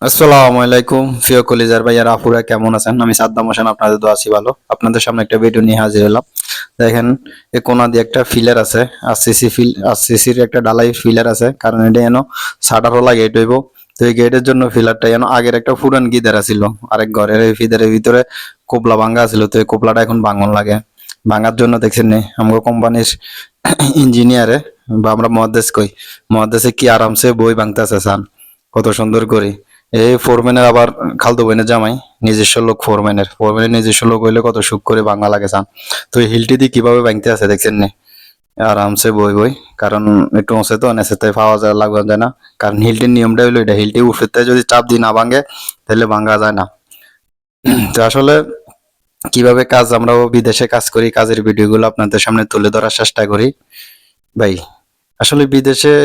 আসসালামু আলাইকুম প্রিয় কলিজার ভাইয়ার আপুরা কেমন আছেন? আমি সাদ্দাম হোসেন, আপনাদের দোয়া আছি ভালো। আপনাদের সামনে একটা ভিডিও নিয়ে হাজির হলাম। দেখেন, এ কোনা দিয়ে একটা ফিলার আছে, আরসিসির একটা ঢালাই ফিলার আছে, কারণ এটা যেন শাটারওয়ালা গেট হইব। তো এই গেটের জন্য ফিলারটা যেন আগের একটা পুরান গিদার আছিল আরেক ঘরের, এই ফিদারের ভিতরে কোপলা ভাঙ্গা ছিল, তো এই কোপলাটা এখন ভাঙন লাগে। ভাঙার জন্য দেখছেন নি আমগো কোম্পানির ইঞ্জিনিয়ারে বা আমরা মহাদেশ কই, মহাদেশে কি আরামসে বই ভাঙতেছে সান, কত সুন্দর করে। এই ফোরম্যানের আবার খালতো বোনের জামাই, নিজস্ব লোক ফোরম্যানের নিজস্ব লোক হইলে কত সুখ করে বাংলা লাগে চান। তো এই হিলটি দিয়ে কিভাবে ভাঙতে আছে দেখছেন নি, আরামসে বই বই, কারণ একটু উঁচে তো নেচেতে পাওয়া যায় লাগবে যায় না। কারণ হিলটির নিয়মটা হইলো এটা, হিলটি উঠতে যদি চাপ দিয়ে না ভাঙে তাহলে ভাঙা যায় না। তো আসলে কিভাবে কাজ, আমরাও বিদেশে কাজ করি, কাজের ভিডিওগুলো আপনাদের সামনে তুলে ধরার চেষ্টা করি ভাই। আসলে বিদেশে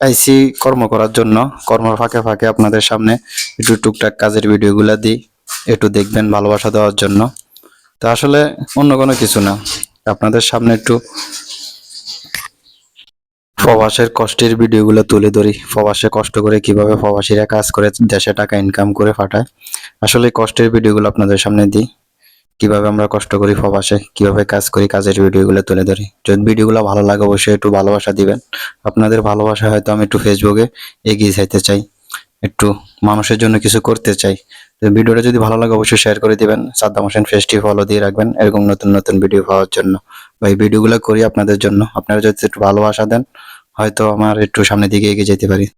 আইসি কর্ম করার জন্য, কর্মের ফাঁকে ফাঁকে আপনাদের সামনে একটু টুকটাক কাজের ভিডিওগুলো দিই, একটু দেখবেন ভালোবাসা দেওয়ার জন্য। তো আসলে অন্য কোনো কিছু না, আপনাদের সামনে একটু প্রবাসের কষ্টের ভিডিওগুলো তুলে ধরি, প্রবাসে কষ্ট করে কিভাবে প্রবাসীরা কাজ করে দেশে টাকা ইনকাম করে পাঠায়। আসলে এই কষ্টের ভিডিওগুলো আপনাদের সামনে দিই, কিভাবে আমরা কষ্ট করি প্রবাসে, কিভাবে কাজ করি, কাজের ভিডিওগুলো তুলে ধরি। যদি ভিডিওগুলো ভালো লাগে অবশ্যই একটু ভালোবাসা দিবেন। আপনাদের ভালোবাসা হয়তো আমি একটু ফেসবুকে এগিয়ে যাইতে চাই, একটু মানুষের জন্য কিছু করতে চাই। তো ভিডিওটা যদি ভালো লাগে অবশ্যই শেয়ার করে দিবেন। সাদ্দাম হোসেন ফেসটি ফলো দিয়ে রাখবেন এরকম নতুন নতুন ভিডিও পাওয়ার জন্য। বা এই ভিডিওগুলো করি আপনাদের জন্য, আপনারা যদি একটু ভালোবাসা দেন হয়তো আমার একটু সামনের দিকে এগিয়ে যেতে পারি।